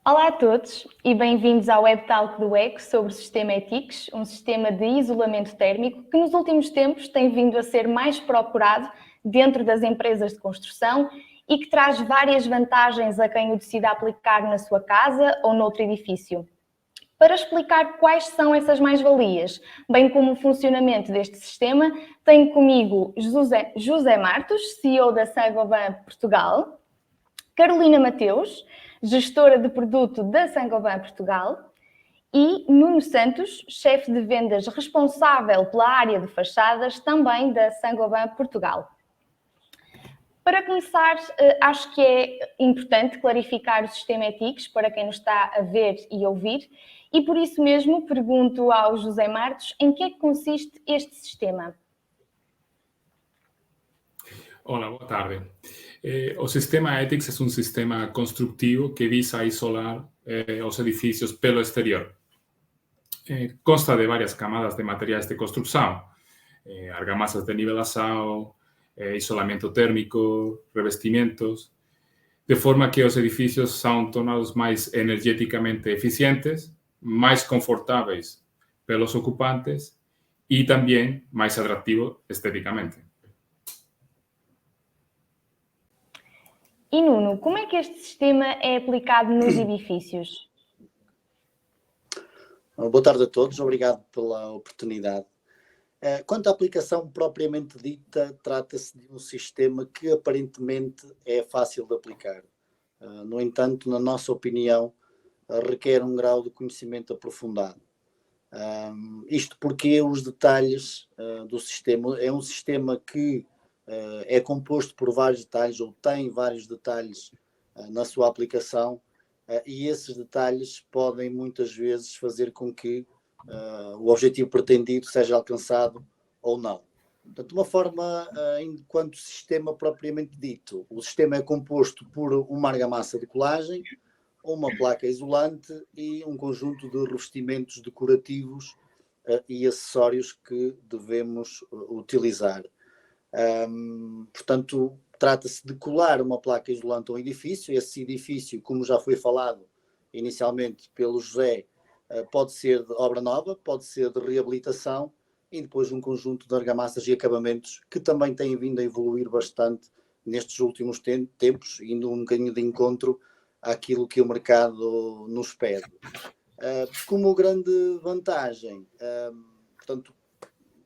Olá a todos e bem-vindos ao Web Talk do ECO sobre o sistema ETICS, um sistema de isolamento térmico que nos últimos tempos tem vindo a ser mais procurado dentro das empresas de construção e que traz várias vantagens a quem o decida aplicar na sua casa ou noutro edifício. Para explicar quais são essas mais-valias, bem como o funcionamento deste sistema, tenho comigo José Martos, CEO da Saint-Gobain Portugal, Carolina Mateus, gestora de produto da Saint-Gobain Portugal, e Nuno Santos, chefe de vendas responsável pela área de fachadas, também da Saint-Gobain Portugal. Para começar, acho que é importante clarificar o sistema ETICS para quem nos está a ver e ouvir, e por isso mesmo pergunto ao José Martos em que é que consiste este sistema. Olá, boa tarde. O sistema ETICS é um sistema construtivo que visa isolar os edifícios pelo exterior. Consta de várias camadas de materiais de construção, argamassas de nivelação, isolamento térmico, revestimentos, de forma que os edifícios são tornados mais energeticamente eficientes, mais confortáveis pelos ocupantes e também mais atrativos esteticamente. E Nuno, como é que este sistema é aplicado nos edifícios? Boa tarde a todos, obrigado pela oportunidade. Quanto à aplicação propriamente dita, trata-se de um sistema que aparentemente é fácil de aplicar. No entanto, na nossa opinião, requer um grau de conhecimento aprofundado. Isto porque os detalhes do sistema, é um sistema que é composto por vários detalhes ou tem vários detalhes na sua aplicação e esses detalhes podem muitas vezes fazer com que o objetivo pretendido seja alcançado ou não. Portanto, de uma forma, enquanto sistema propriamente dito, o sistema é composto por uma argamassa de colagem, uma placa isolante e um conjunto de revestimentos decorativos e acessórios que devemos utilizar. Portanto, trata-se de colar uma placa isolante a um edifício. Esse edifício, como já foi falado inicialmente pelo José, pode ser de obra nova, pode ser de reabilitação e depois um conjunto de argamassas e acabamentos que também têm vindo a evoluir bastante nestes últimos tempos, indo um bocadinho de encontro àquilo que o mercado nos pede. Como grande vantagem, portanto,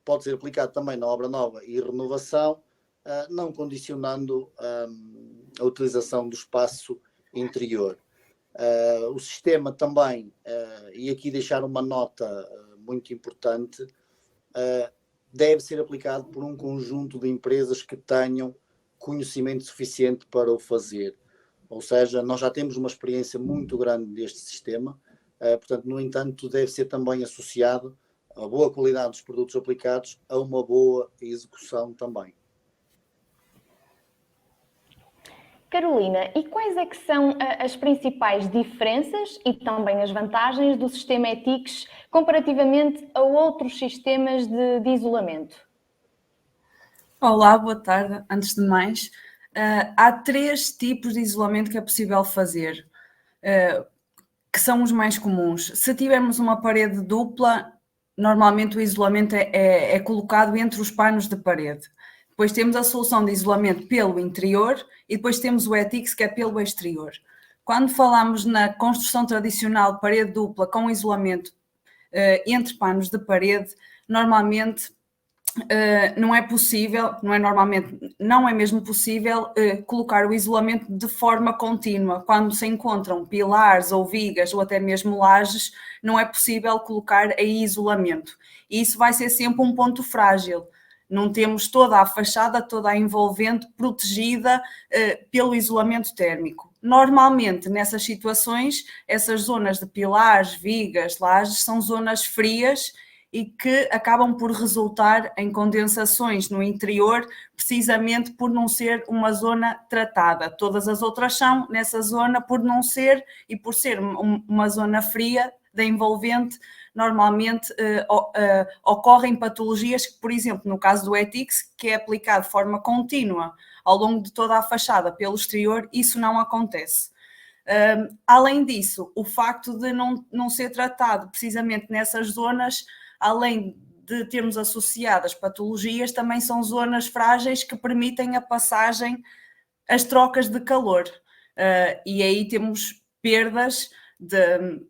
pode ser aplicado também na obra nova e renovação, não condicionando a utilização do espaço interior. O sistema também, e aqui deixar uma nota muito importante, deve ser aplicado por um conjunto de empresas que tenham conhecimento suficiente para o fazer. Ou seja, nós já temos uma experiência muito grande deste sistema, portanto, no entanto, deve ser também associado a boa qualidade dos produtos aplicados a uma boa execução também. Carolina, e quais é que são as principais diferenças e também as vantagens do sistema ETICS comparativamente a outros sistemas de isolamento? Olá, boa tarde. Antes de mais, há 3 tipos de isolamento que é possível fazer, que são os mais comuns. Se tivermos uma parede dupla, normalmente o isolamento é colocado entre os panos de parede. Depois temos a solução de isolamento pelo interior e depois temos o ETICS, que é pelo exterior. Quando falamos na construção tradicional de parede dupla com isolamento entre panos de parede, normalmente não é possível, não é mesmo possível colocar o isolamento de forma contínua. Quando se encontram pilares ou vigas ou até mesmo lajes, não é possível colocar aí isolamento. E isso vai ser sempre um ponto frágil. Não temos toda a fachada, toda a envolvente protegida pelo isolamento térmico. Normalmente, nessas situações, essas zonas de pilares, vigas, lajes, são zonas frias e que acabam por resultar em condensações no interior, precisamente por não ser uma zona tratada. Todas as outras são nessa zona por não ser, e por ser uma zona fria da envolvente, normalmente ocorrem patologias que, por exemplo, no caso do ETICS, que é aplicado de forma contínua ao longo de toda a fachada pelo exterior, isso não acontece. Além disso, o facto de não ser tratado precisamente nessas zonas, além de termos associadas patologias, também são zonas frágeis que permitem a passagem, as trocas de calor. E aí temos perdas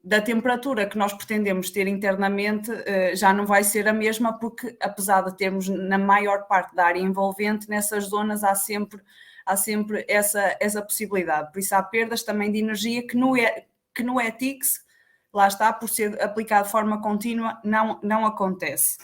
da temperatura que nós pretendemos ter internamente, já não vai ser a mesma, porque apesar de termos na maior parte da área envolvente, nessas zonas há sempre essa possibilidade. Por isso há perdas também de energia que no ETICS, lá está, por ser aplicado de forma contínua, não acontece.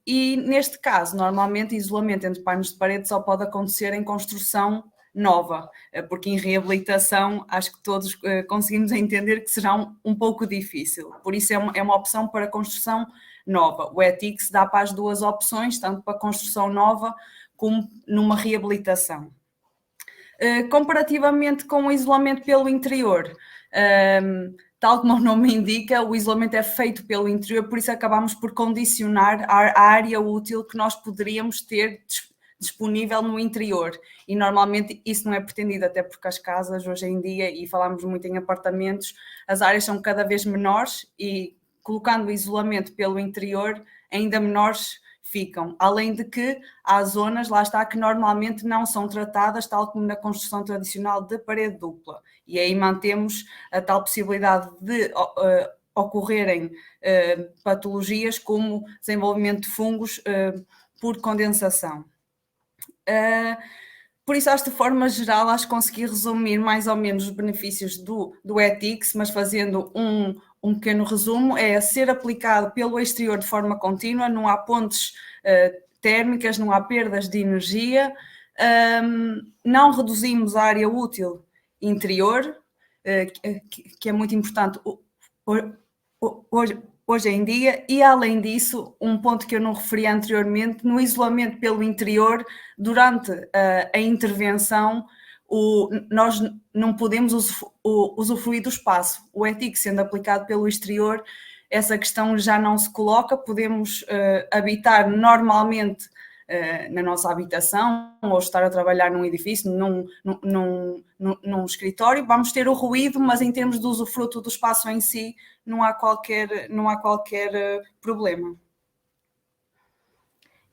E neste caso, normalmente, isolamento entre painéis de parede só pode acontecer em construção nova, porque em reabilitação acho que todos conseguimos entender que será um pouco difícil. Por isso é uma opção para construção nova. O ETICS dá para as duas opções, tanto para construção nova como numa reabilitação. Comparativamente com o isolamento pelo interior, tal como o nome indica, o isolamento é feito pelo interior, por isso acabamos por condicionar a área útil que nós poderíamos ter disponível no interior, e normalmente isso não é pretendido, até porque as casas hoje em dia, e falamos muito em apartamentos, as áreas são cada vez menores e colocando o isolamento pelo interior ainda menores ficam, além de que há zonas, lá está, que normalmente não são tratadas, tal como na construção tradicional de parede dupla, e aí mantemos a tal possibilidade de ocorrerem patologias como desenvolvimento de fungos por condensação. Por isso, acho de forma geral, acho que consegui resumir mais ou menos os benefícios do ETICS, mas fazendo um pequeno resumo, é ser aplicado pelo exterior de forma contínua, não há pontes térmicas, não há perdas de energia, não reduzimos a área útil interior, que é muito importante hoje em dia, e além disso, um ponto que eu não referi anteriormente, no isolamento pelo interior, durante a intervenção, nós não podemos usufruir do espaço. O ETICS sendo aplicado pelo exterior, essa questão já não se coloca, podemos habitar normalmente na nossa habitação ou estar a trabalhar num edifício, num escritório, vamos ter o ruído, mas em termos de usufruto do espaço em si, não há qualquer problema.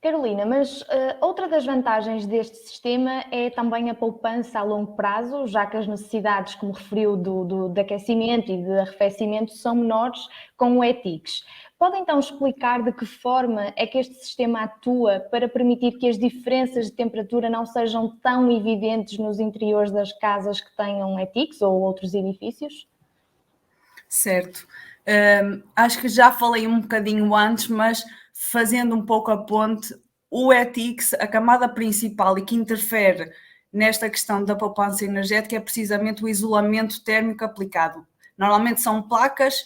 Carolina, mas outra das vantagens deste sistema é também a poupança a longo prazo, já que as necessidades, como referiu, de aquecimento e de arrefecimento são menores com o ETICS. Pode então explicar de que forma é que este sistema atua para permitir que as diferenças de temperatura não sejam tão evidentes nos interiores das casas que tenham ETICS ou outros edifícios? Certo. Acho que já falei um bocadinho antes, mas fazendo um pouco a ponte, o ETICS, a camada principal e que interfere nesta questão da poupança energética é precisamente o isolamento térmico aplicado. Normalmente são placas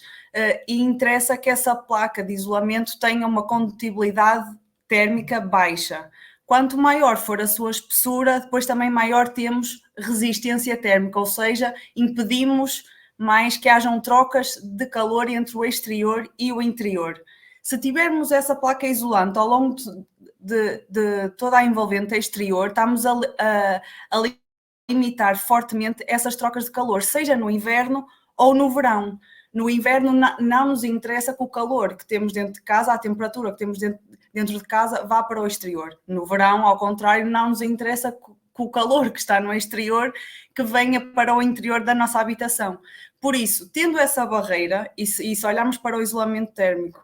e interessa que essa placa de isolamento tenha uma condutibilidade térmica baixa. Quanto maior for a sua espessura, depois também maior temos resistência térmica, ou seja, impedimos mais que hajam trocas de calor entre o exterior e o interior. Se tivermos essa placa isolante ao longo de toda a envolvente exterior, estamos a limitar fortemente essas trocas de calor, seja no inverno ou no verão. No inverno não nos interessa que o calor que temos dentro de casa, a temperatura que temos dentro de casa vá para o exterior. No verão, ao contrário, não nos interessa que o calor que está no exterior que venha para o interior da nossa habitação. Por isso, tendo essa barreira, e se olharmos para o isolamento térmico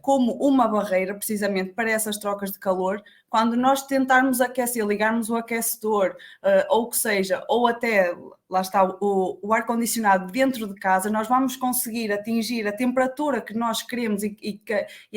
como uma barreira precisamente para essas trocas de calor, quando nós tentarmos aquecer, ligarmos o aquecedor, ou o que seja, ou até, lá está, o ar-condicionado dentro de casa, nós vamos conseguir atingir a temperatura que nós queremos e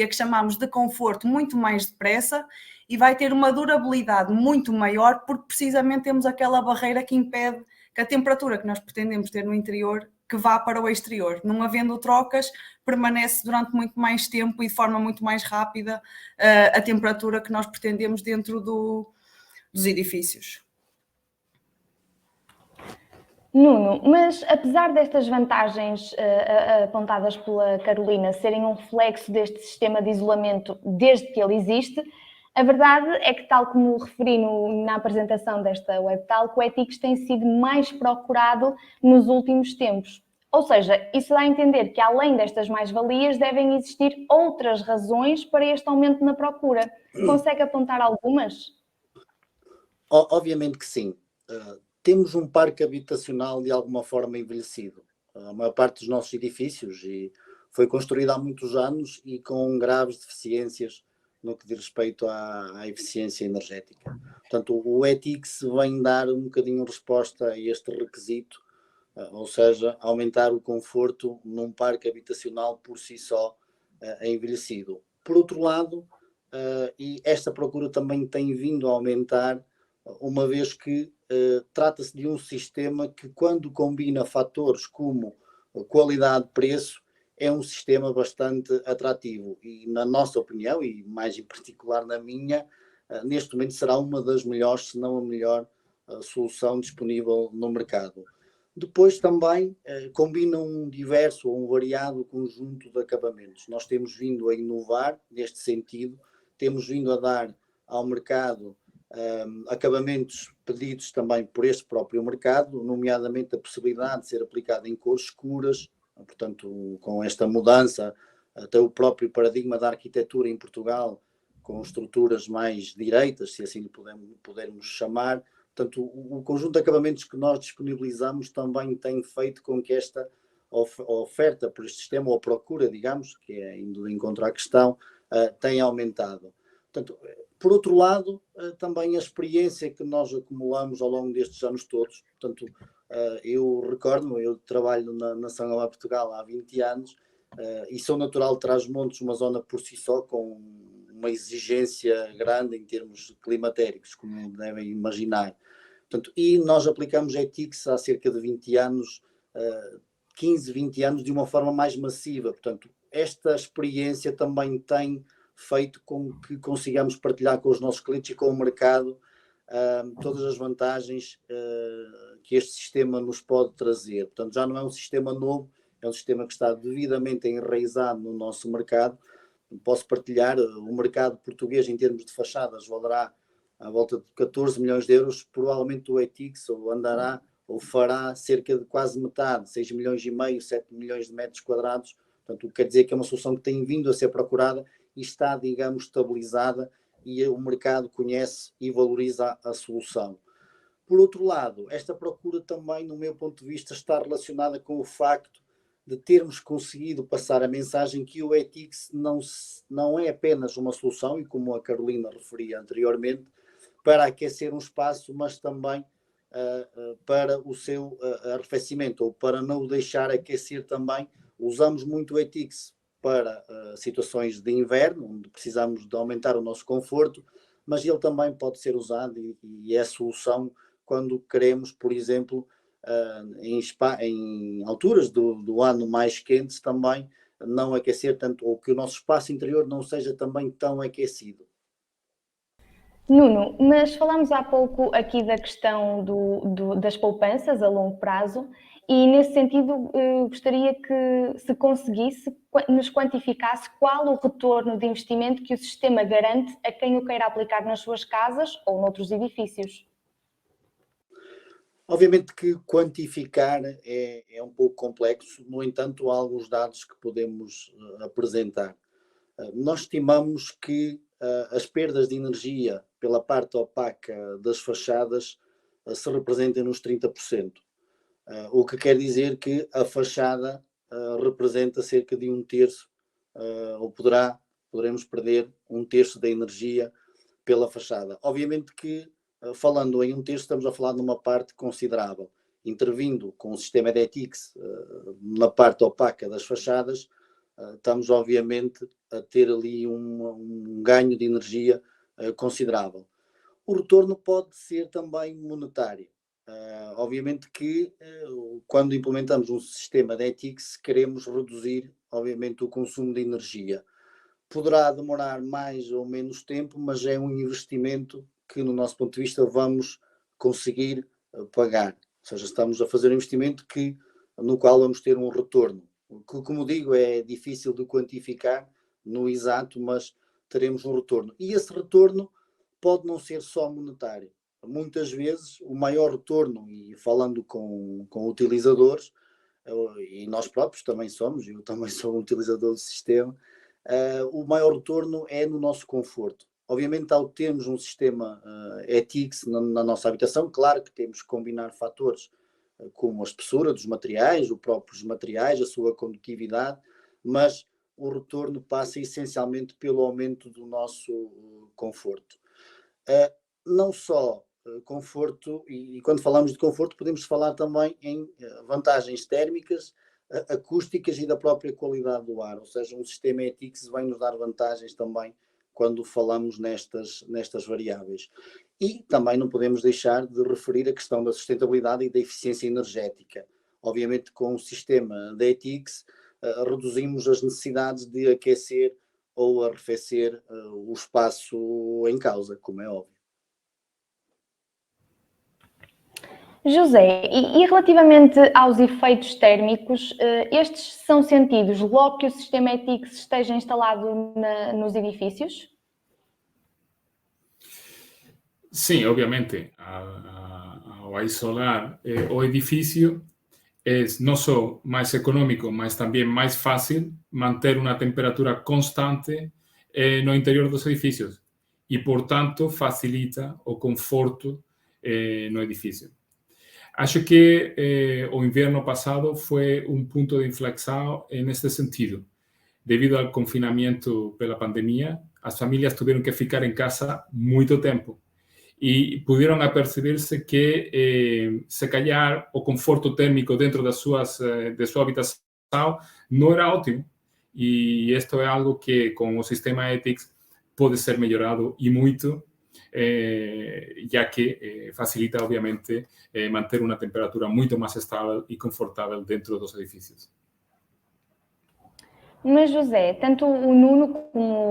a que chamamos de conforto muito mais depressa, e vai ter uma durabilidade muito maior, porque precisamente temos aquela barreira que impede que a temperatura que nós pretendemos ter no interior que vá para o exterior. Não havendo trocas, permanece durante muito mais tempo e de forma muito mais rápida a temperatura que nós pretendemos dentro dos edifícios. Nuno, mas apesar destas vantagens apontadas pela Carolina serem um reflexo deste sistema de isolamento desde que ele existe, A verdade é que, tal como referi na apresentação desta WebTalk, o Ethics tem sido mais procurado nos últimos tempos. Ou seja, isso dá a entender que, além destas mais-valias, devem existir outras razões para este aumento na procura. Consegue apontar algumas? Obviamente que sim. Temos um parque habitacional de alguma forma envelhecido. A maior parte dos nossos edifícios foi construído há muitos anos e com graves deficiências no que diz respeito à eficiência energética. Portanto, o Ethics vem dar um bocadinho resposta a este requisito, ou seja, aumentar o conforto num parque habitacional por si só envelhecido. Por outro lado, e esta procura também tem vindo a aumentar, uma vez que trata-se de um sistema que, quando combina fatores como qualidade-preço, é um sistema bastante atrativo e, na nossa opinião, e mais em particular na minha, neste momento será uma das melhores, se não a melhor solução disponível no mercado. Depois também combina um diverso ou um variado conjunto de acabamentos. Nós temos vindo a inovar neste sentido, temos vindo a dar ao mercado acabamentos pedidos também por este próprio mercado, nomeadamente a possibilidade de ser aplicado em cores escuras. Portanto, com esta mudança, até o próprio paradigma da arquitetura em Portugal, com estruturas mais direitas, se assim pudermos chamar. Portanto, o conjunto de acabamentos que nós disponibilizamos também tem feito com que esta oferta por este sistema, ou a procura, digamos, que é indo de encontro à questão, tem aumentado. Portanto, por outro lado, também a experiência que nós acumulamos ao longo destes anos todos. Portanto, eu recordo-me, eu trabalho na Sangalá Portugal há 20 anos e sou natural de Trás-os-Montes, uma zona por si só com uma exigência grande em termos climatéricos, como devem imaginar. Portanto, e nós aplicamos Ethics há cerca de 20 anos, 15, 20 anos, de uma forma mais massiva. Portanto, esta experiência também tem feito com que consigamos partilhar com os nossos clientes e com o mercado todas as vantagens que este sistema nos pode trazer. Portanto, já não é um sistema novo, é um sistema que está devidamente enraizado no nosso mercado. Posso partilhar, o mercado português em termos de fachadas valerá à volta de 14 milhões de euros, provavelmente o Ethics ou andará ou fará cerca de quase metade, 6 milhões e meio, 7 milhões de metros quadrados. Portanto, quer dizer que é uma solução que tem vindo a ser procurada e está, digamos, estabilizada, e o mercado conhece e valoriza a solução. Por outro lado, esta procura também, no meu ponto de vista, está relacionada com o facto de termos conseguido passar a mensagem que o Ethics não é apenas uma solução, e como a Carolina referia anteriormente, para aquecer um espaço, mas também para o seu arrefecimento, ou para não o deixar aquecer também. Usamos muito o Ethics para situações de inverno, onde precisamos de aumentar o nosso conforto, mas ele também pode ser usado e é solução quando queremos, por exemplo, em alturas do ano mais quentes, também não aquecer tanto, ou que o nosso espaço interior não seja também tão aquecido. Nuno, mas falámos há pouco aqui da questão das poupanças a longo prazo e, nesse sentido, gostaria que, se conseguisse, nos quantificasse qual o retorno de investimento que o sistema garante a quem o queira aplicar nas suas casas ou noutros edifícios. Obviamente que quantificar é um pouco complexo, no entanto, há alguns dados que podemos apresentar. Nós estimamos que as perdas de energia pela parte opaca das fachadas se representem nos 30%, o que quer dizer que a fachada representa cerca de 1/3, ou poderemos perder 1/3 da energia pela fachada. Obviamente que, falando em 1/3, estamos a falar de uma parte considerável. Intervindo com o sistema de Ethics na parte opaca das fachadas, estamos obviamente a ter ali um ganho de energia considerável. O retorno pode ser também monetário. Obviamente que quando implementamos um sistema de Ethics, queremos reduzir obviamente o consumo de energia. Poderá demorar mais ou menos tempo, mas é um investimento que, no nosso ponto de vista, vamos conseguir pagar. Ou seja, estamos a fazer um investimento no qual vamos ter um retorno. Como digo, é difícil de quantificar no exato, mas teremos um retorno. E esse retorno pode não ser só monetário. Muitas vezes o maior retorno, e falando com utilizadores, e nós próprios também somos, eu também sou um utilizador do sistema, o maior retorno é no nosso conforto. Obviamente, ao termos um sistema ETICS na nossa habitação, claro que temos que combinar fatores como a espessura dos materiais, os próprios materiais, a sua condutividade, mas o retorno passa essencialmente pelo aumento do nosso conforto. Não só conforto, e quando falamos de conforto podemos falar também em vantagens térmicas, acústicas e da própria qualidade do ar, ou seja, um sistema ETICS vai nos dar vantagens também quando falamos nestas variáveis. E também não podemos deixar de referir a questão da sustentabilidade e da eficiência energética. Obviamente, com o sistema da ETICS, reduzimos as necessidades de aquecer ou arrefecer o espaço em causa, como é óbvio. José, e relativamente aos efeitos térmicos, estes são sentidos logo que o sistema ETICS esteja instalado nos edifícios? Sim, obviamente, ao isolar o edifício, é não só mais econômico, mas também mais fácil manter uma temperatura constante no interior dos edifícios e, portanto, facilita o conforto no edifício. Acho que o inverno pasado foi um ponto de inflexão neste sentido. Devido ao confinamento pela pandemia, as famílias tiveram que ficar em casa muito tempo e puderam aperceber-se que, se calhar, o conforto térmico dentro de sua habitação não era ótimo. E isto é algo que, com o sistema ETICS, pode ser melhorado e muito, já que facilita, obviamente, manter uma temperatura muito mais estável e confortável dentro dos edifícios. Mas, José, tanto o Nuno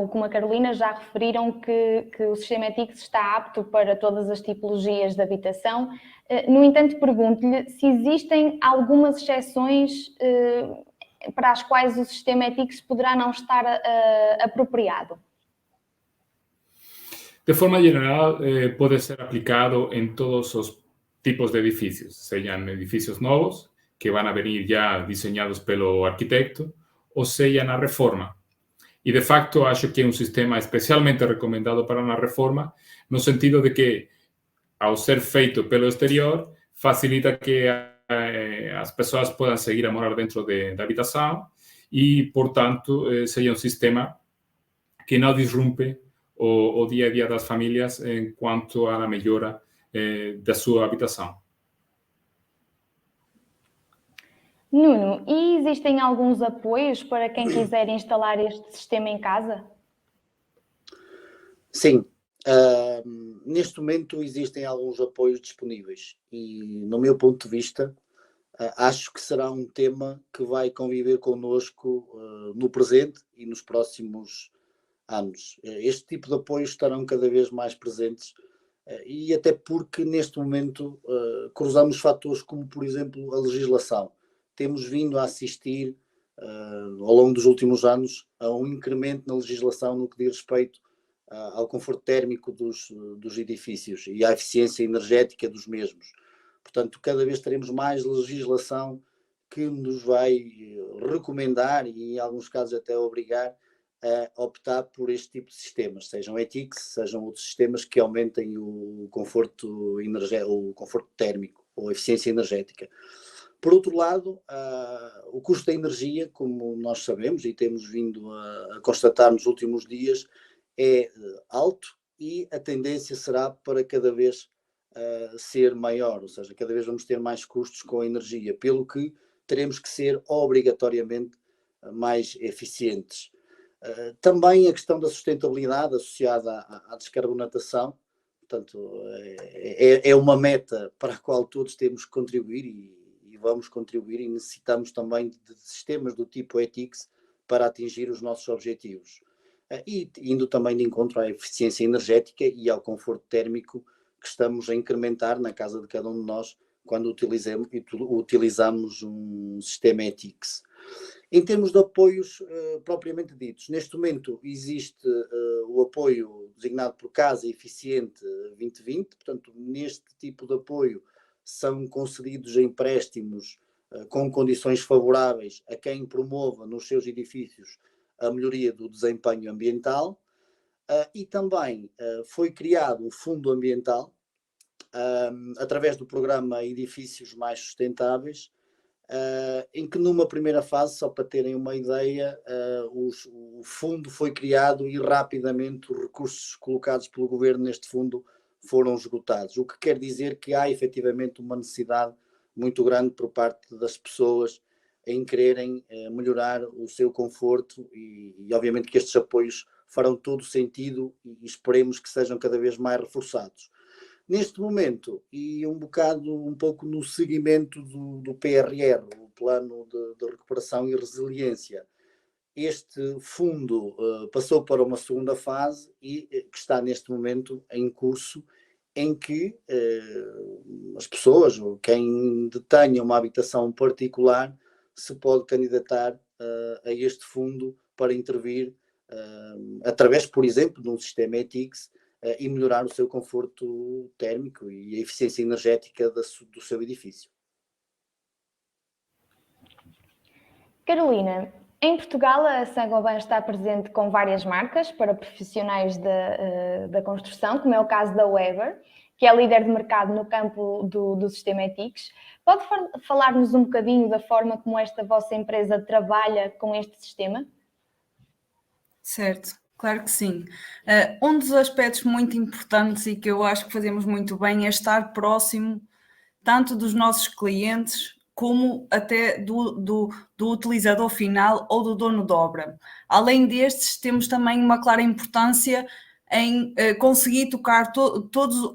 como a Carolina já referiram que o sistema ETICS está apto para todas as tipologias de habitação. No entanto, pergunto-lhe se existem algumas exceções para as quais o sistema ETICS poderá não estar apropriado. De forma geral, pode ser aplicado em todos os tipos de edifícios, sejam edifícios novos, que vão venir já desenhados pelo arquiteto, ou seja, na reforma. E, de facto, acho que é um sistema especialmente recomendado para na reforma, no sentido de que, ao ser feito pelo exterior, facilita que as pessoas possam seguir a morar dentro da habitação e, portanto, seja um sistema que não disrompe o dia a dia das famílias em quanto à melhora da sua habitação. Nuno, e existem alguns apoios para quem quiser instalar este sistema em casa? Sim. Neste momento existem alguns apoios disponíveis e, no meu ponto de vista, acho que será um tema que vai conviver connosco no presente e nos próximos anos. Este tipo de apoios estarão cada vez mais presentes e até porque neste momento cruzamos fatores como, por exemplo, a legislação. Temos vindo a assistir ao longo dos últimos anos a um incremento na legislação no que diz respeito ao conforto térmico dos edifícios e à eficiência energética dos mesmos. Portanto, cada vez teremos mais legislação que nos vai recomendar e, em alguns casos, até obrigar a optar por este tipo de sistemas, sejam ETICS, sejam outros sistemas que aumentem o conforto térmico ou a eficiência energética. Por outro lado, o custo da energia, como nós sabemos e temos vindo a constatar nos últimos dias, é alto e a tendência será para cada vez ser maior, ou seja, cada vez vamos ter mais custos com a energia, pelo que teremos que ser obrigatoriamente mais eficientes. Também a questão da sustentabilidade associada à descarbonatação, portanto, é uma meta para a qual todos temos que contribuir e vamos contribuir e necessitamos também de sistemas do tipo ETICS para atingir os nossos objetivos. E indo também de encontro à eficiência energética e ao conforto térmico que estamos a incrementar na casa de cada um de nós quando utilizamos um sistema ETICS. Em termos de apoios propriamente ditos, neste momento existe o apoio designado por Casa Eficiente 2020, portanto, neste tipo de apoio são concedidos empréstimos com condições favoráveis a quem promova nos seus edifícios a melhoria do desempenho ambiental, e também foi criado um fundo ambiental através do programa Edifícios Mais Sustentáveis, em que numa primeira fase, só para terem uma ideia, o fundo foi criado e rapidamente os recursos colocados pelo governo neste fundo foram esgotados, o que quer dizer que há efetivamente uma necessidade muito grande por parte das pessoas em quererem melhorar o seu conforto e obviamente que estes apoios farão todo o sentido e esperemos que sejam cada vez mais reforçados. Neste momento, e um pouco no seguimento do PRR, o Plano de Recuperação e Resiliência, este fundo passou para uma segunda fase e que está neste momento em curso, em que as pessoas, ou quem detenha uma habitação particular, se pode candidatar a este fundo para intervir através, por exemplo, de um sistema ETICS, e melhorar o seu conforto térmico e a eficiência energética do seu edifício. Carolina, em Portugal a Saint-Gobain está presente com várias marcas para profissionais da construção, como é o caso da Weber, que é líder de mercado no campo do sistema ETICS. Pode falar-nos um bocadinho da forma como esta vossa empresa trabalha com este sistema? Certo. Claro que sim. Um dos aspectos muito importantes e que eu acho que fazemos muito bem é estar próximo tanto dos nossos clientes como até do utilizador final ou do dono de obra. Além destes, temos também uma clara importância em conseguir tocar todos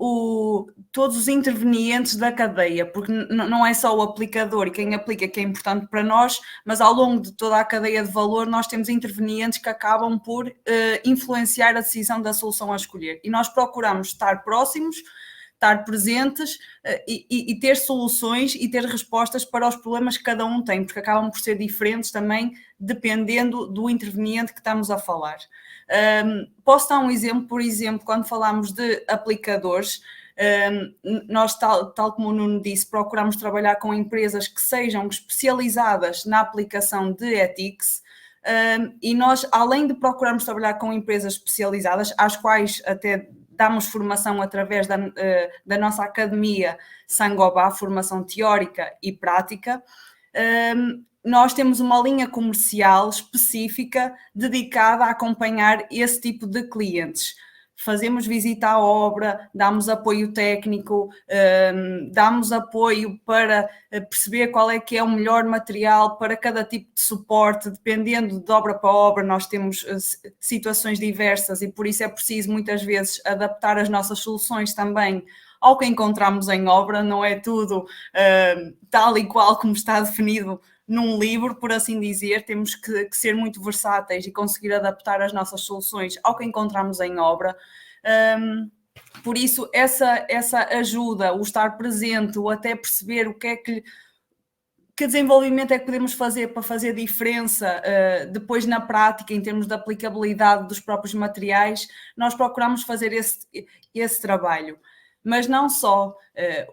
os intervenientes da cadeia, porque não é só o aplicador e quem aplica que é importante para nós, mas ao longo de toda a cadeia de valor nós temos intervenientes que acabam por influenciar a decisão da solução a escolher. E nós procuramos estar próximos, estar presentes e ter soluções e ter respostas para os problemas que cada um tem, porque acabam por ser diferentes também, dependendo do interveniente que estamos a falar. Posso dar um exemplo, por exemplo, quando falamos de aplicadores, nós, tal como o Nuno disse, procuramos trabalhar com empresas que sejam especializadas na aplicação de ETICS, e nós, além de procurarmos trabalhar com empresas especializadas, às quais até damos formação através da nossa academia Saint-Gobain, formação teórica e prática, nós temos uma linha comercial específica dedicada a acompanhar esse tipo de clientes. Fazemos visita à obra, damos apoio técnico, damos apoio para perceber qual é que é o melhor material para cada tipo de suporte, dependendo de obra para obra, nós temos situações diversas e por isso é preciso muitas vezes adaptar as nossas soluções também ao que encontramos em obra, não é tudo tal e qual como está definido num livro, por assim dizer, temos que ser muito versáteis e conseguir adaptar as nossas soluções ao que encontramos em obra. Por isso, essa ajuda, o estar presente, o até perceber o que é que desenvolvimento é que podemos fazer para fazer diferença depois na prática, em termos de aplicabilidade dos próprios materiais, nós procuramos fazer esse trabalho. Mas não só,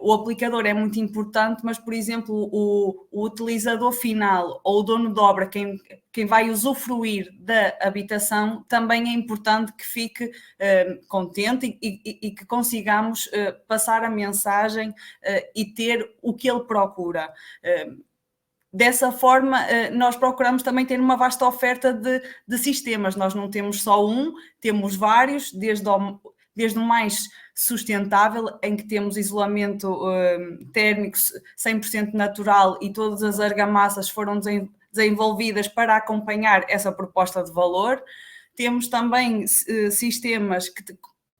o aplicador é muito importante, mas, por exemplo, o utilizador final ou o dono de obra, quem vai usufruir da habitação, também é importante que fique contente e que consigamos passar a mensagem e ter o que ele procura. Dessa forma, nós procuramos também ter uma vasta oferta de sistemas. Nós não temos só um, temos vários, desde o mais sustentável, em que temos isolamento térmico 100% natural e todas as argamassas foram desenvolvidas para acompanhar essa proposta de valor. Temos também sistemas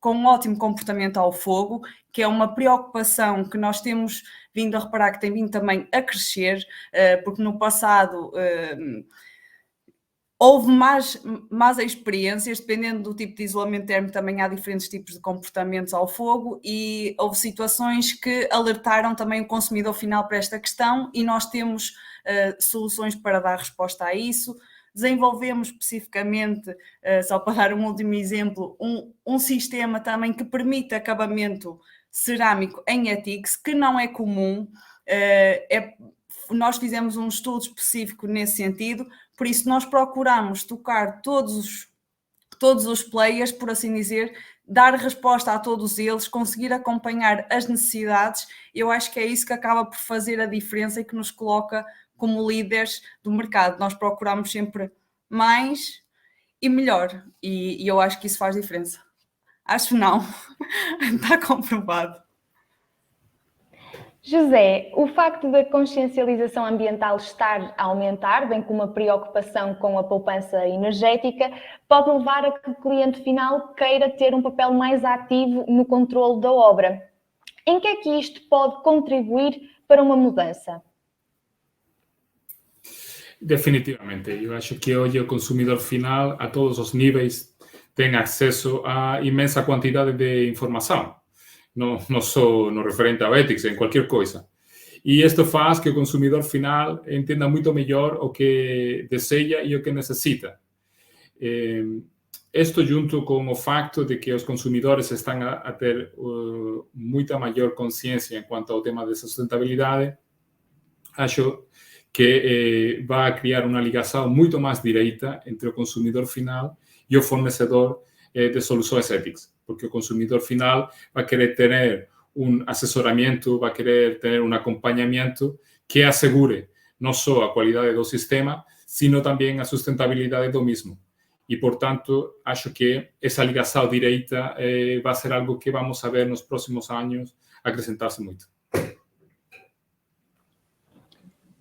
com um ótimo comportamento ao fogo, que é uma preocupação que nós temos vindo a reparar que tem vindo também a crescer, porque no passado houve más experiências, dependendo do tipo de isolamento térmico, também há diferentes tipos de comportamentos ao fogo e houve situações que alertaram também o consumidor final para esta questão e nós temos soluções para dar resposta a isso. Desenvolvemos especificamente, só para dar um último exemplo, um sistema também que permite acabamento cerâmico em ETICS, que não é comum. Nós fizemos um estudo específico nesse sentido, por isso nós procuramos tocar todos os players, por assim dizer, dar resposta a todos eles, conseguir acompanhar as necessidades. Eu acho que é isso que acaba por fazer a diferença e que nos coloca como líderes do mercado. Nós procuramos sempre mais e melhor, e eu acho que isso faz diferença. Acho não, está comprovado. José, o facto da consciencialização ambiental estar a aumentar, bem como a preocupação com a poupança energética, pode levar a que o cliente final queira ter um papel mais ativo no controle da obra. Em que é que isto pode contribuir para uma mudança? Definitivamente. Eu acho que hoje o consumidor final, a todos os níveis, tem acesso a imensa quantidade de informação. Não só no referente ao ethics, em qualquer coisa. E isto faz que o consumidor final entenda muito melhor o que deseja e o que necessita. Isto junto com o facto de que os consumidores estão a ter muita maior consciência em quanto ao tema de sustentabilidade, acho que vai criar uma ligação muito mais direita entre o consumidor final e o fornecedor de soluções éticas, porque o consumidor final vai querer ter um assessoramento, vai querer ter um acompanhamento que assegure não só a qualidade do sistema, sino também a sustentabilidade do mesmo. E, portanto, acho que essa ligação direita vai ser algo que vamos a ver nos próximos anos acrescentar-se muito.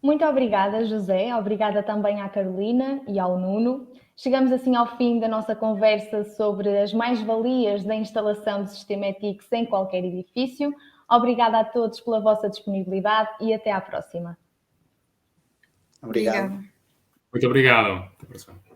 Muito obrigada, José. Obrigada também à Carolina e ao Nuno. Chegamos assim ao fim da nossa conversa sobre as mais-valias da instalação de sistema ETICS em qualquer edifício. Obrigada a todos pela vossa disponibilidade e até à próxima. Obrigado. Muito obrigado. Até a próxima.